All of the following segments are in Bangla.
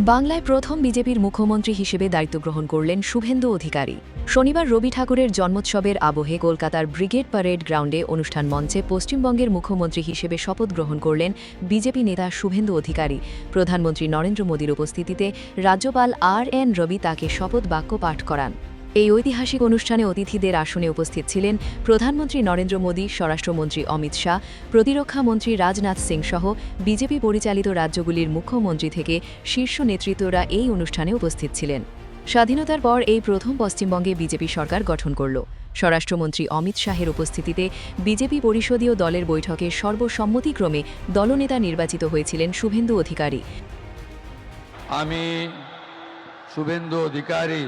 বাংলায় প্রথম বিজেপির মুখ্যমন্ত্রী হিসেবে দায়িত্ব গ্রহণ করলেন শুভেন্দু অধিকারী। শনিবার রবি ঠাকুরের জন্মোৎসবের আবহে কলকাতার ব্রিগেড প্যারেড গ্রাউন্ডে অনুষ্ঠান মঞ্চে পশ্চিমবঙ্গের মুখ্যমন্ত্রী হিসেবে শপথ গ্রহণ করলেন বিজেপি নেতা শুভেন্দু অধিকারী। প্রধানমন্ত্রী নরেন্দ্র মোদীর উপস্থিতিতে রাজ্যপাল RN রবি তাকে শপথ বাক্য পাঠ করান। এই ঐতিহাসিক অনুষ্ঠানে অতিথিদের আসনে উপস্থিত ছিলেন প্রধানমন্ত্রী নরেন্দ্র মোদী, স্বরাষ্ট্রমন্ত্রী অমিত শাহ, প্রতিরক্ষা মন্ত্রী রাজনাথ সিং সহ বিজেপি পরিচালিত রাজ্যগুলির মুখ্যমন্ত্রী থেকে শীর্ষ নেতৃত্বরা এই অনুষ্ঠানে উপস্থিত ছিলেন। স্বাধীনতার পর এই প্রথম পশ্চিমবঙ্গে বিজেপি সরকার গঠন করল। স্বরাষ্ট্রমন্ত্রী অমিত শাহের উপস্থিতিতে বিজেপি পরিষদীয় দলের বৈঠকে সর্বসম্মতিক্রমে দলনেতা নির্বাচিত হয়েছিলেন শুভেন্দু অধিকারী। আমি শুভেন্দু অধিকারী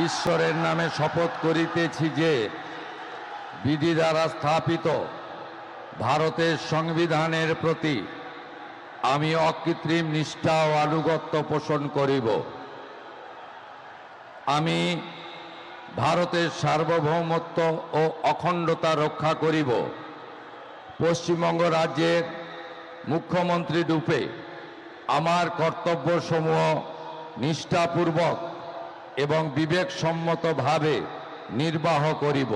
ঈশ্বরের নামে শপথ করিতেছি যে বিধি দ্বারা স্থাপিত ভারতের সংবিধানের প্রতি আমি অকৃত্রিম নিষ্ঠা ও আনুগত্য পোষণ করিব। আমি ভারতের সার্বভৌমত্ব ও অখণ্ডতা রক্ষা করিব। পশ্চিমবঙ্গ রাজ্যের মুখ্যমন্ত্রী রূপে আমার কর্তব্যসমূহ নিষ্ঠাপূর্বক এবং বিবেকসম্মতভাবে নির্বাহ করিব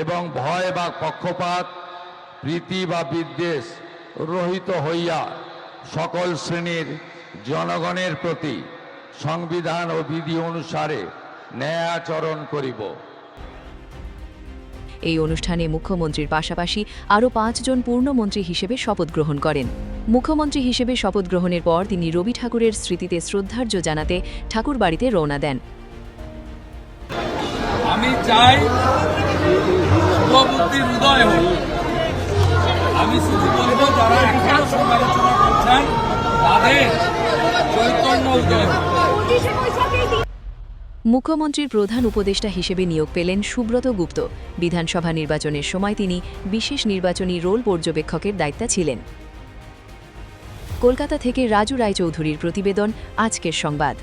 এবং ভয় বা পক্ষপাত, প্রীতি বা বিদ্বেষ রহিত হইয়া সকল শ্রেণীর জনগণের প্রতি সংবিধান ও বিধি অনুসারে ন্যায় আচরণ করিব। এই অনুষ্ঠানে মুখ্যমন্ত্রীর পাশাপাশি আরও 5 জন পূর্ণমন্ত্রী হিসেবে শপথ গ্রহণ করেন। মুখ্যমন্ত্রী হিসেবে শপথ গ্রহণের পর তিনি রবি ঠাকুরের স্মৃতিতে শ্রদ্ধার্ঘ্য জানাতে ঠাকুর বাড়িতে রওনা দেন। আমি চাই শুভবুদ্ধির উদয় হোক। আমি শুধু বলব, যারা এখনো সমালোচনা করছেন তাদের চৈতন্য উদয় হোক। মুখ্যমন্ত্রীর প্রধান উপদেষ্টা হিসেবে নিয়োগ পেলেন সুব্রত গুপ্ত। বিধানসভা নির্বাচনের সময় তিনি বিশেষ নির্বাচনী রোল পর্যবেক্ষকের দায়িত্বে ছিলেন। কলকাতা থেকে রাজু রায়চৌধুরীর প্রতিবেদন, আজকের সংবাদ।